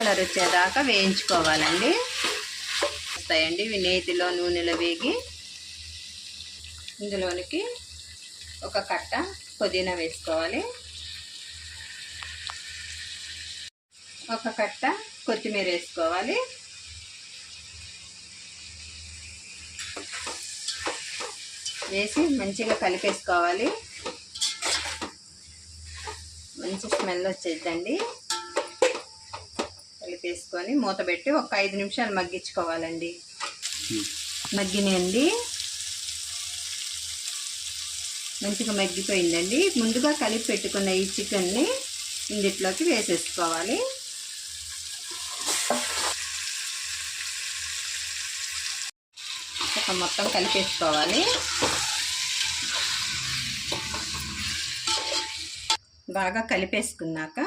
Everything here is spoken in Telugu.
కలర్ వచ్చేదాకా వేయించుకోవాలండి. వస్తాయండి ఇవి నేతిలో నూనెలో వేగి. ఇందులోనికి ఒక కట్ట పుదీనా వేసుకోవాలి, ఒక కట్ట కొత్తిమీర వేసుకోవాలి, వేసి మంచిగా కలిపేసుకోవాలి. మంచి స్మెల్ వచ్చేద్దండి. కలిపేసుకొని మూత పెట్టి ఒక 5 నిమిషాలు మగ్గించుకోవాలండి. మగ్గినాయండి, మంచిగా మగ్గిపోయిందండి. ముందుగా కలిపి పెట్టుకున్న ఈ చికెన్ని ఇందులోకి వేసేసుకోవాలి. మొత్తం కలిపేసుకోవాలి. బాగా కలిపేసుకున్నాక